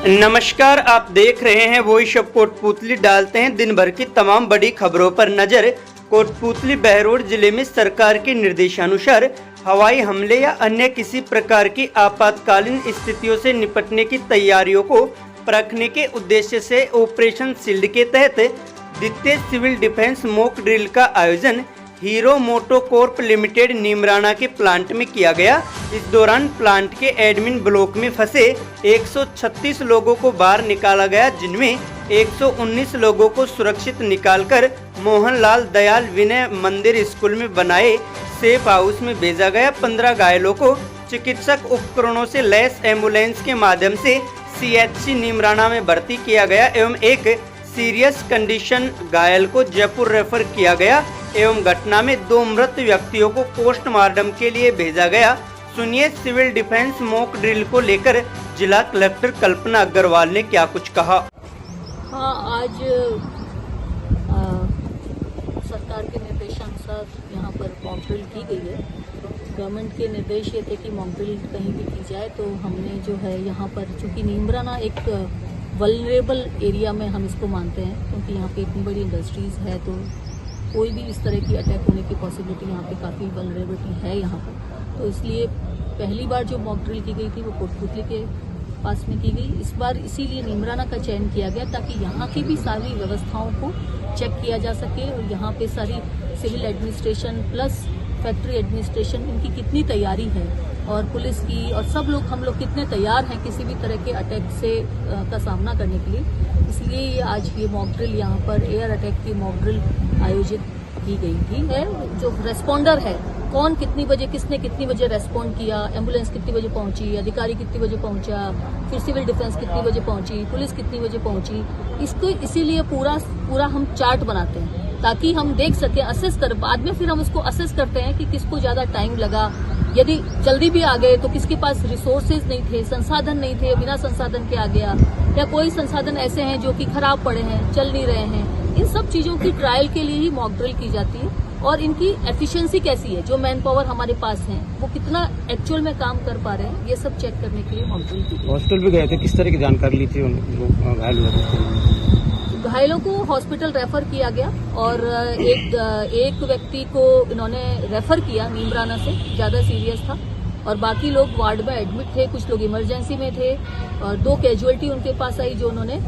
नमस्कार, आप देख रहे हैं वॉइस ऑफ कोटपूतली। डालते हैं दिन भर की तमाम बड़ी खबरों पर नजर। कोटपूतली बहरोड जिले में सरकार के निर्देशानुसार हवाई हमले या अन्य किसी प्रकार की आपातकालीन स्थितियों से निपटने की तैयारियों को परखने के उद्देश्य से ऑपरेशन शील्ड के तहत द्वितीय सिविल डिफेंस मॉक ड्रिल का आयोजन हीरो मोटोकॉर्प लिमिटेड नीमराना के प्लांट में किया गया। इस दौरान प्लांट के एडमिन ब्लॉक में फंसे 136 लोगों को बाहर निकाला गया, जिनमें 119 लोगों को सुरक्षित निकालकर मोहनलाल दयाल विनय मंदिर स्कूल में बनाए सेफ हाउस में भेजा गया। 15 घायलों को चिकित्सक उपकरणों से लैस एम्बुलेंस के माध्यम से CHC नीमराना में भर्ती किया गया एवं एक सीरियस कंडीशन घायल को जयपुर रेफर किया गया एवं घटना में 2 मृत व्यक्तियों को पोस्टमार्टम के लिए भेजा गया। सुनिए सिविल डिफेंस मॉक ड्रिल को लेकर जिला कलेक्टर कल्पना अग्रवाल ने क्या कुछ कहा। हाँ, आज सरकार के निर्देशानुसार यहाँ पर मॉक ड्रिल की गई है। गवर्नमेंट के निर्देश ये थे कि मॉक ड्रिल कहीं भी की जाए, तो हमने जो है यहाँ पर, चूँकि नीमराना एक वल्नरेबल एरिया में हम इसको मानते हैं, क्योंकि यहाँ पे इतनी बड़ी इंडस्ट्रीज़ है, तो कोई भी इस तरह की अटैक होने की पॉसिबिलिटी यहाँ पे काफ़ी वल्नरेबिलिटी है यहाँ पर। तो इसलिए पहली बार जो मॉक ड्रिल की गई थी वो कोटपूतली के पास में की गई। इस बार इसीलिए नीमराना का चयन किया गया ताकि यहाँ की भी सारी व्यवस्थाओं को चेक किया जा सके और यहाँ पे सारी civil administration plus factory administration, इनकी कितनी तैयारी है और पुलिस की और सब लोग, हम लोग कितने तैयार हैं किसी भी तरह के अटैक से का सामना करने के लिए। इसलिए ये आज ये मॉक ड्रिल यहाँ पर एयर अटैक की मॉक ड्रिल आयोजित की गई थी। है जो रेस्पॉन्डर है, कौन कितनी बजे, किसने कितनी बजे रेस्पॉन्ड किया, एम्बुलेंस कितनी बजे पहुंची, अधिकारी कितनी बजे पहुंचा, फिर सिविल डिफेंस कितनी बजे पहुंची, पुलिस कितनी बजे पहुंची, इसको इसीलिए पूरा हम चार्ट बनाते हैं ताकि हम देख सकें, असेस कर, बाद में फिर हम उसको असेस करते हैं कि किसको ज्यादा टाइम लगा, यदि जल्दी भी आ गए तो किसके पास रिसोर्सेज नहीं थे, संसाधन नहीं थे, बिना संसाधन के आ गया, या कोई संसाधन ऐसे हैं जो कि खराब पड़े हैं, चल नहीं रहे हैं। इन सब चीजों की ट्रायल के लिए ही मॉक ड्रिल की जाती है और इनकी एफिशिएंसी कैसी है, जो मैन पावर हमारे पास है वो कितना एक्चुअल में काम कर पा रहे हैं, ये सब चेक करने के लिए मॉक ड्रिल की। हॉस्पिटल भी गए थे, किस तरह की जानकारी ली थी घायलों को हॉस्पिटल रेफर किया गया और एक व्यक्ति को इन्होंने रेफर किया नीमराना से, ज्यादा सीरियस था, और बाकी लोग वार्ड में एडमिट थे, कुछ लोग इमरजेंसी में थे और 2 कैजुअलिटी उनके पास आई जो उन्होंने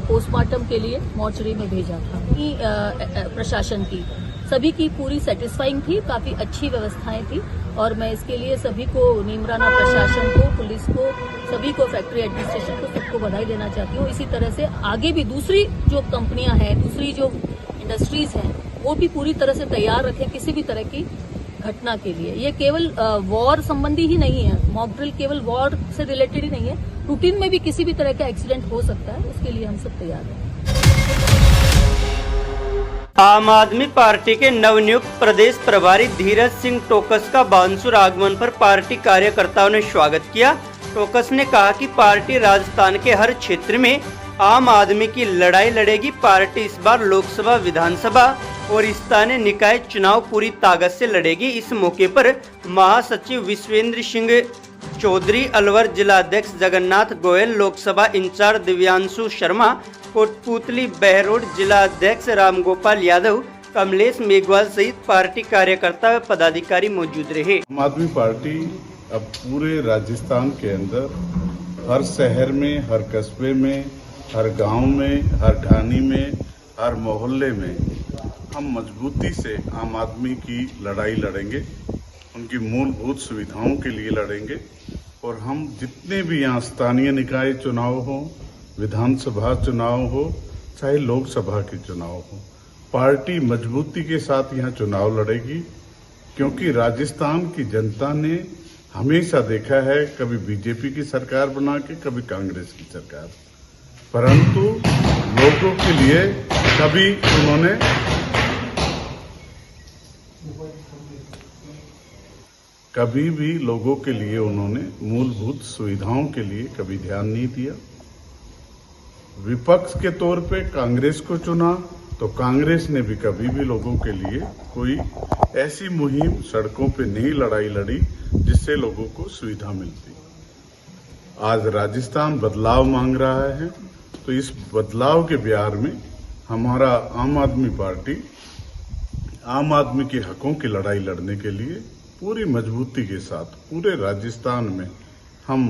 पोस्टमार्टम के लिए मॉर्चरी में भेजा था। प्रशासन की सभी की पूरी सेटिस्फाइंग थी, काफी अच्छी व्यवस्थाएं थी और मैं इसके लिए सभी को, नीमराना प्रशासन को, पुलिस को, सभी को, फैक्ट्री एडमिनिस्ट्रेशन को, सबको बधाई देना चाहती हूँ। इसी तरह से आगे भी दूसरी जो कंपनियां हैं, दूसरी जो इंडस्ट्रीज हैं, वो भी पूरी तरह से तैयार रखें किसी भी तरह की घटना के लिए। ये केवल वॉर संबंधी ही नहीं है, मॉक ड्रिल केवल वॉर से रिलेटेड ही नहीं है, रूटीन में भी किसी भी तरह का एक्सीडेंट हो सकता है, उसके लिए हम सब तैयार हैं। आम आदमी पार्टी के नवनियुक्त प्रदेश प्रभारी धीरज सिंह टोकस का बानसूर आगमन पर पार्टी कार्यकर्ताओं ने स्वागत किया। टोकस ने कहा कि पार्टी राजस्थान के हर क्षेत्र में आम आदमी की लड़ाई लड़ेगी। पार्टी इस बार लोकसभा, विधानसभा और स्थानीय निकाय चुनाव पूरी ताकत से लड़ेगी। इस मौके पर महासचिव विश्वेंद्र सिंह चौधरी, अलवर जिला अध्यक्ष जगन्नाथ गोयल, लोकसभा इंचार्ज दिव्यांशु शर्मा, कोटपूतली बहरोड जिला अध्यक्ष रामगोपाल यादव, कमलेश मेघवाल सहित पार्टी कार्यकर्ता व पदाधिकारी मौजूद रहे। आम आदमी पार्टी अब पूरे राजस्थान के अंदर हर शहर में, हर कस्बे में, हर गांव में, हर ढानी में, हर मोहल्ले में हम मजबूती से आम आदमी की लड़ाई लड़ेंगे, उनकी मूलभूत सुविधाओं के लिए लड़ेंगे और हम जितने भी यहाँ स्थानीय निकाय चुनाव हो, विधानसभा चुनाव हो, चाहे लोकसभा के चुनाव हो, पार्टी मजबूती के साथ यहाँ चुनाव लड़ेगी, क्योंकि राजस्थान की जनता ने हमेशा देखा है, कभी बीजेपी की सरकार बना के, कभी कांग्रेस की सरकार, परंतु लोगों के लिए कभी भी लोगों के लिए उन्होंने मूलभूत सुविधाओं के लिए कभी ध्यान नहीं दिया। विपक्ष के तौर पे कांग्रेस को चुना तो कांग्रेस ने भी कभी भी लोगों के लिए कोई ऐसी मुहिम सड़कों पे नहीं लड़ाई लड़ी जिससे लोगों को सुविधा मिलती। आज राजस्थान बदलाव मांग रहा है, तो इस बदलाव के बिहार में हमारा आम आदमी पार्टी आम आदमी के हकों की लड़ाई लड़ने के लिए पूरी मजबूती के साथ पूरे राजस्थान में हम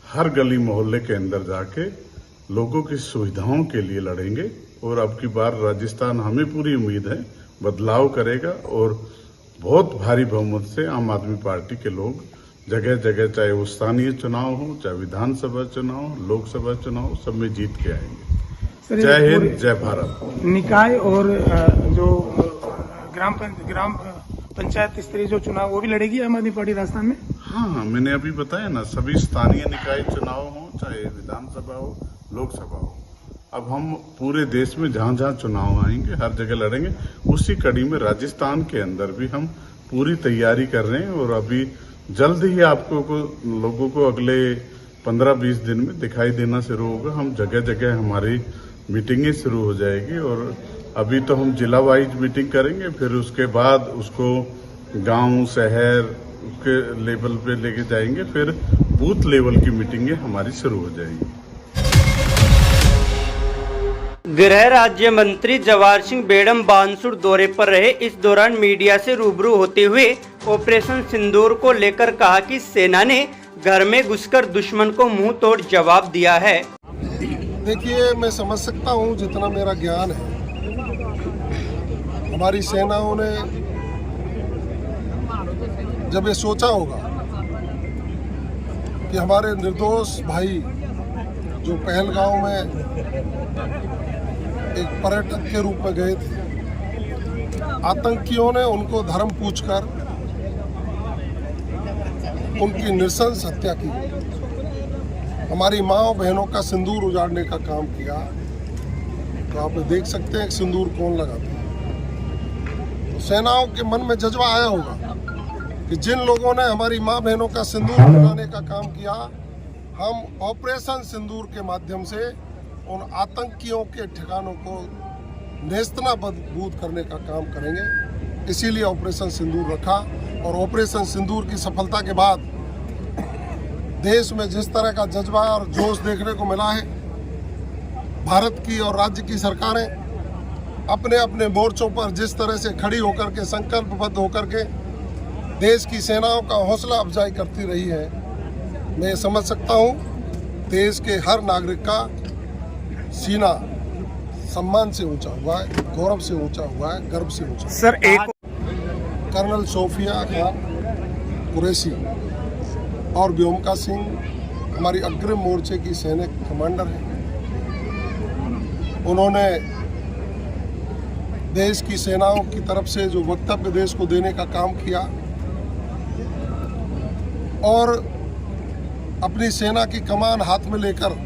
हर गली मोहल्ले के अंदर जाके लोगों की सुविधाओं के लिए लड़ेंगे। और अब की बार राजस्थान, हमें पूरी उम्मीद है, बदलाव करेगा और बहुत भारी बहुमत से आम आदमी पार्टी के लोग जगह जगह, चाहे वो स्थानीय चुनाव हो, चाहे विधानसभा चुनाव, लोकसभा चुनाव, सब में जीत के आएंगे। जय हिंद, जय भारत। निकाय और जो ग्राम पंचायत स्तरीय जो चुनाव वो भी लड़ेगी आम आदमी पार्टी राजस्थान में? हाँ, मैंने अभी बताया ना, सभी स्थानीय निकाय चुनाव हो, चाहे विधानसभा हो, लोकसभा हो, अब हम पूरे देश में जहां जहां चुनाव आएंगे हर जगह लड़ेंगे। उसी कड़ी में राजस्थान के अंदर भी हम पूरी तैयारी कर रहे हैं और अभी जल्द ही आपको लोगों को अगले 15-20 दिन में दिखाई देना शुरू होगा। हम जगह जगह हमारी मीटिंगें शुरू हो जाएगी और अभी तो हम जिला वाइज मीटिंग करेंगे, फिर उसके बाद उसको गांव, शहर के लेवल पे लेके जाएंगे, फिर बूथ लेवल की मीटिंगें हमारी शुरू हो जाएंगी। गृह राज्य मंत्री जवाहर सिंह बेड़म बानसूर दौरे पर रहे। इस दौरान मीडिया से रूबरू होते हुए ऑपरेशन सिंदूर को लेकर कहा कि सेना ने घर में घुसकर दुश्मन को मुंह तोड़ जवाब दिया है। देखिए, मैं समझ सकता हूं, जितना मेरा ज्ञान है, हमारी सेनाओं ने जब ये सोचा होगा कि हमारे निर्दोष भाई जो पहलगांव में एक पर्यटक के रूप में गए थे, आतंकियों ने उनको धर्म पूछकर उनकी नृशंस हत्या की, हमारी माँ बहनों का सिंदूर उजाड़ने का काम किया। तो आप देख सकते हैं कि सिंदूर कौन लगाता है। तो सेनाओं के मन में जज्बा आया होगा कि जिन लोगों ने हमारी माँ बहनों का सिंदूर उड़ाने का काम किया, हम ऑपरेशन सिंदूर के माध्यम से उन आतंकियों के ठिकानों को नेस्तनाबूद करने का काम करेंगे। इसीलिए ऑपरेशन सिंदूर रखा और ऑपरेशन सिंदूर की सफलता के बाद देश में जिस तरह का जज्बा और जोश देखने को मिला है, भारत की और राज्य की सरकारें अपने अपने मोर्चों पर जिस तरह से खड़ी होकर के संकल्पबद्ध होकर के देश की सेनाओं का हौसला अफजाई करती रही है, मैं समझ सकता हूँ देश के हर नागरिक का सीना सम्मान से ऊंचा हुआ है, गौरव से ऊंचा हुआ है, गर्व से ऊंचा। सर, एक कर्नल सोफिया खान कुरैशी और व्योमिका सिंह हमारी अग्रिम मोर्चे की सैनिक कमांडर हैं। उन्होंने देश की सेनाओं की तरफ से जो वक्तव्य देश को देने का काम किया और अपनी सेना की कमान हाथ में लेकर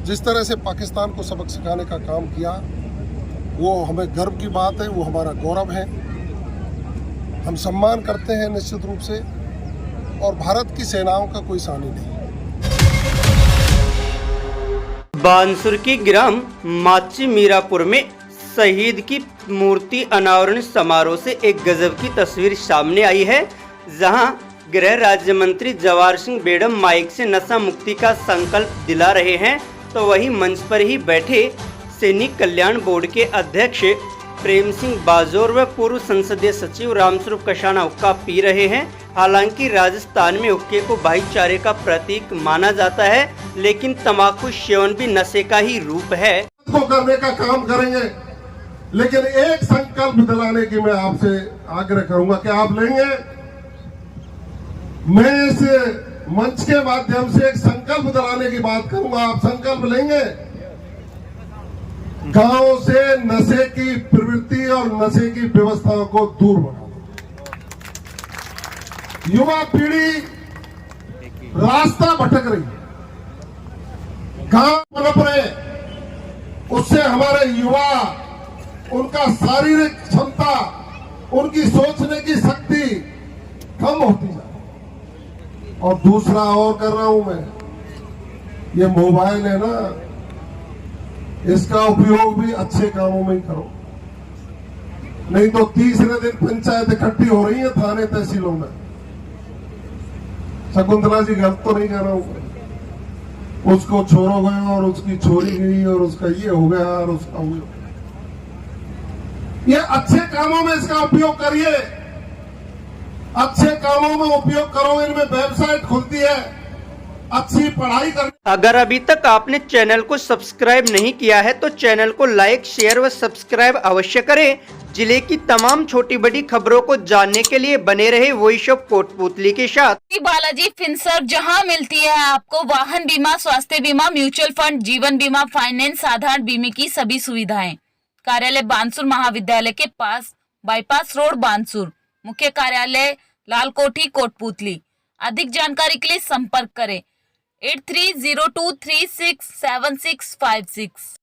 जिस तरह से पाकिस्तान को सबक सिखाने का काम किया, वो हमें गर्व की बात है, वो हमारा गौरव है। हम सम्मान करते हैं निश्चित रूप से, और भारत की सेनाओं का कोई सानी नहीं। बानसूर की ग्राम माची मीरापुर में शहीद की मूर्ति अनावरण समारोह से एक गजब की तस्वीर सामने आई है, जहां गृह राज्य मंत्री जवाहर सिंह बेड़म माइक से नशा मुक्ति का संकल्प दिला रहे हैं, तो वहीं मंच पर ही बैठे सैनिक कल्याण बोर्ड के अध्यक्ष प्रेम सिंह बाजोर व पूर्व संसदीय सचिव रामस्वरूप कशाना हुक्का पी रहे हैं। हालांकि राजस्थान में हुक्के को भाईचारे का प्रतीक माना जाता है, लेकिन तंबाकू सेवन भी नशे का ही रूप है। को करने का काम करेंगे, लेकिन एक संकल्प दिलाने की मैं आपसे आग्रह करूंगा कि आप लेंगे। मैं इस मंच के माध्यम से एक संकल्प दिलाने की बात करूंगा, आप संकल्प लेंगे। गांव से नशे की प्रवृत्ति और नशे की व्यवस्थाओं को दूर बढ़ाओ। युवा पीढ़ी रास्ता भटक रही है, गांव पनप रहे, उससे हमारे युवा, उनका शारीरिक क्षमता, उनकी सोचने की शक्ति कम होती है। और दूसरा और कर रहा हूं मैं, ये मोबाइल है ना, इसका उपयोग भी अच्छे कामों में ही करो, नहीं तो तीसरे दिन पंचायत इकट्ठी हो रही है थाने तहसीलों में। शकुंतला जी, गलत तो नहीं कर रहा हूं, उसको छोरो गए और उसकी छोरी गई और उसका ये हो गया और उसका वो हो गया। ये अच्छे कामों में इसका उपयोग करिए, अच्छे कामों में उपयोग करो। इनमें वेबसाइट खुलती है, अच्छी पढ़ाई कर। अगर अभी तक आपने चैनल को सब्सक्राइब नहीं किया है तो चैनल को लाइक, शेयर व सब्सक्राइब अवश्य करें। जिले की तमाम छोटी बड़ी खबरों को जानने के लिए बने रहे वॉइस ऑफ कोटपूतली के साथ। बालाजी फिनसर्व, जहां मिलती है आपको वाहन बीमा, स्वास्थ्य बीमा, म्यूचुअल फंड, जीवन बीमा, फाइनेंस, साधारण बीमे की सभी सुविधाएं। कार्यालय बानसूर महाविद्यालय के पास, बाईपास रोड, बानसूर। मुख्य कार्यालय लालकोठी, कोटपूतली। अधिक जानकारी के लिए संपर्क करें 8302367656।